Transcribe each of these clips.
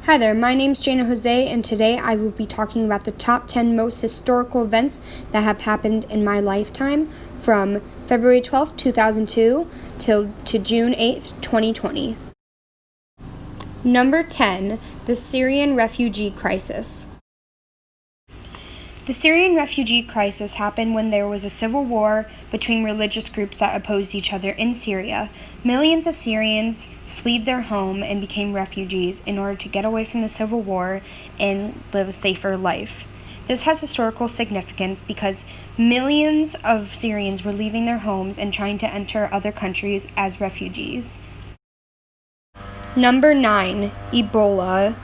Hi there, my name's Jana Jose, and today I will be talking about the top 10 most historical events that have happened in my lifetime from February 12th, 2002 to June 8th, 2020. Number 10, the Syrian refugee crisis. The Syrian refugee crisis happened when there was a civil war between religious groups that opposed each other in Syria. Millions of Syrians fled their home and became refugees in order to get away from the civil war and live a safer life. This has historical significance because millions of Syrians were leaving their homes and trying to enter other countries as refugees. Number 9, Ebola.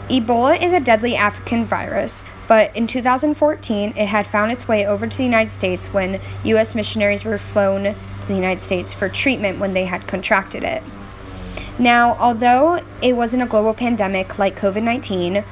Ebola is a deadly African virus, but in 2014 it had found its way over to the United States when U.S. missionaries were flown to the United States for treatment when they had contracted it. Now, although it wasn't a global pandemic like COVID-19,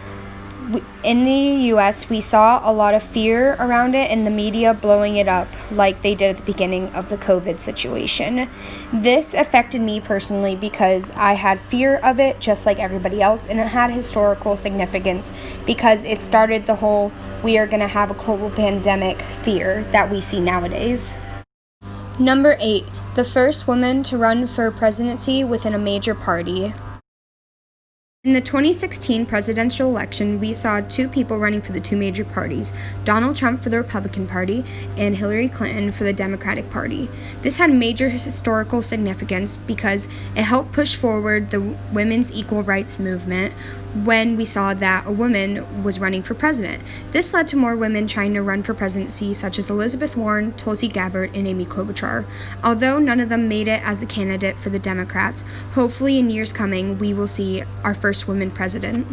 in the U.S. we saw a lot of fear around it and the media blowing it up like they did at the beginning of the COVID situation. This affected me personally because I had fear of it just like everybody else, and it had historical significance because it started the whole we are going to have a global pandemic fear that we see nowadays. Number 8, the first woman to run for presidency within a major party. In the 2016 presidential election, we saw two people running for the two major parties, Donald Trump for the Republican Party and Hillary Clinton for the Democratic Party. This had major historical significance because it helped push forward the women's equal rights movement when we saw that a woman was running for president. This led to more women trying to run for presidency, such as Elizabeth Warren, Tulsi Gabbard, and Amy Klobuchar. Although none of them made it as a candidate for the Democrats, hopefully in years coming we will see our first woman president.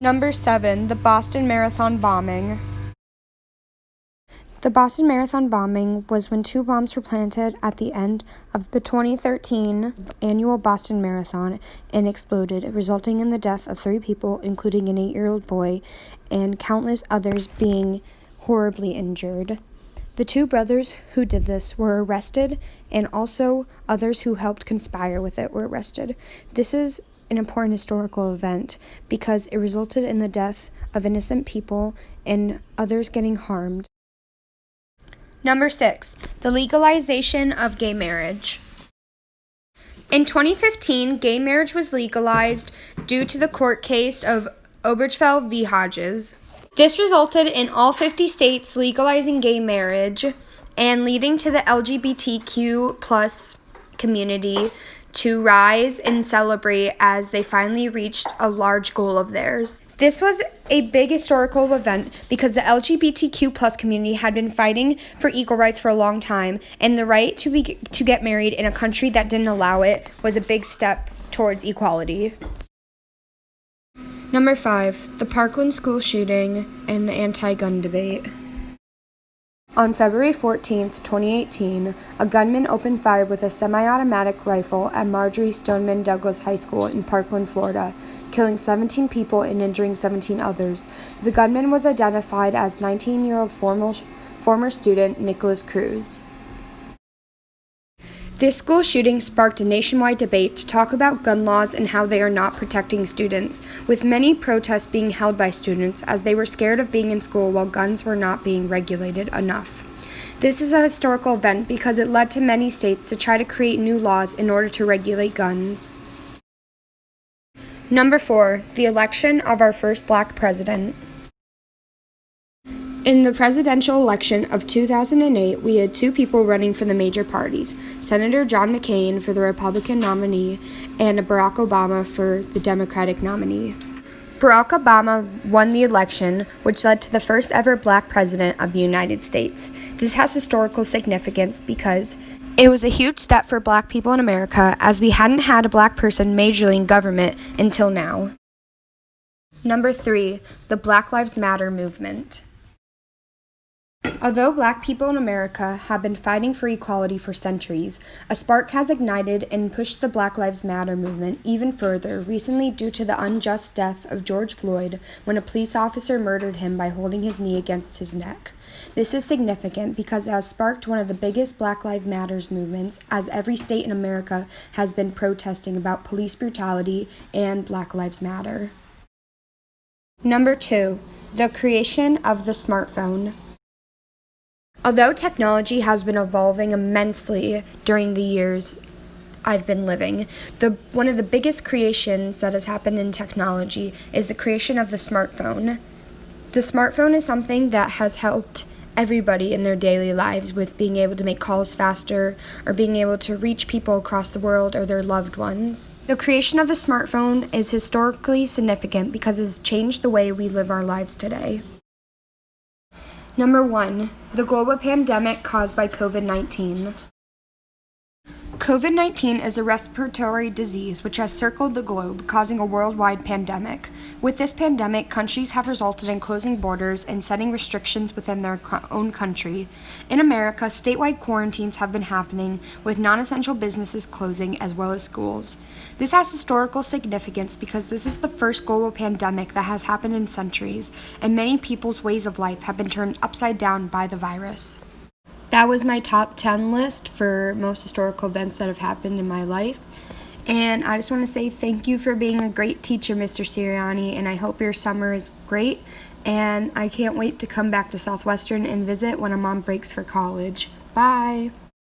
Number 7, the Boston Marathon bombing. The Boston Marathon bombing was when two bombs were planted at the end of the 2013 annual Boston Marathon and exploded, resulting in the death of 3 people, including an 8-year-old boy, and countless others being horribly injured. The 2 brothers who did this were arrested, and also others who helped conspire with it were arrested. This is an important historical event because it resulted in the death of innocent people and others getting harmed. Number 6, the legalization of gay marriage. In 2015, gay marriage was legalized due to the court case of Obergefell v. Hodges. This resulted in all 50 states legalizing gay marriage and leading to the LGBTQ plus community to rise and celebrate as they finally reached a large goal of theirs. This was a big historical event because the LGBTQ plus community had been fighting for equal rights for a long time, and the right to get married in a country that didn't allow it was a big step towards equality. Number 5, the Parkland school shooting and the anti-gun debate. On February 14, 2018, a gunman opened fire with a semi-automatic rifle at Marjory Stoneman Douglas High School in Parkland, Florida, killing 17 people and injuring 17 others. The gunman was identified as 19-year-old former student Nicholas Cruz. This school shooting sparked a nationwide debate to talk about gun laws and how they are not protecting students, with many protests being held by students as they were scared of being in school while guns were not being regulated enough. This is a historical event because it led to many states to try to create new laws in order to regulate guns. Number 4, the election of our first Black president. In the presidential election of 2008, we had 2 people running for the major parties, Senator John McCain for the Republican nominee and Barack Obama for the Democratic nominee. Barack Obama won the election, which led to the first ever Black president of the United States. This has historical significance because it was a huge step for Black people in America, as we hadn't had a Black person majorly in government until now. Number 3, the Black Lives Matter movement. Although black people in America have been fighting for equality for centuries, a spark has ignited and pushed the Black Lives Matter movement even further recently due to the unjust death of George Floyd when a police officer murdered him by holding his knee against his neck. This is significant because it has sparked one of the biggest Black Lives Matter movements, as every state in America has been protesting about police brutality and Black Lives Matter. Number 2. The creation of the smartphone. Although technology has been evolving immensely during the years I've been living, one of the biggest creations that has happened in technology is the creation of the smartphone. The smartphone is something that has helped everybody in their daily lives with being able to make calls faster or being able to reach people across the world or their loved ones. The creation of the smartphone is historically significant because it has changed the way we live our lives today. Number 1. The global pandemic caused by COVID-19. COVID-19 is a respiratory disease which has circled the globe, causing a worldwide pandemic. With this pandemic, countries have resulted in closing borders and setting restrictions within their own country. In America, statewide quarantines have been happening, with non-essential businesses closing as well as schools. This has historical significance because this is the first global pandemic that has happened in centuries, and many people's ways of life have been turned upside down by the virus. That was my top 10 list for most historical events that have happened in my life. And I just want to say thank you for being a great teacher, Mr. Sirianni, and I hope your summer is great. And I can't wait to come back to Southwestern and visit when I'm on breaks for college. Bye!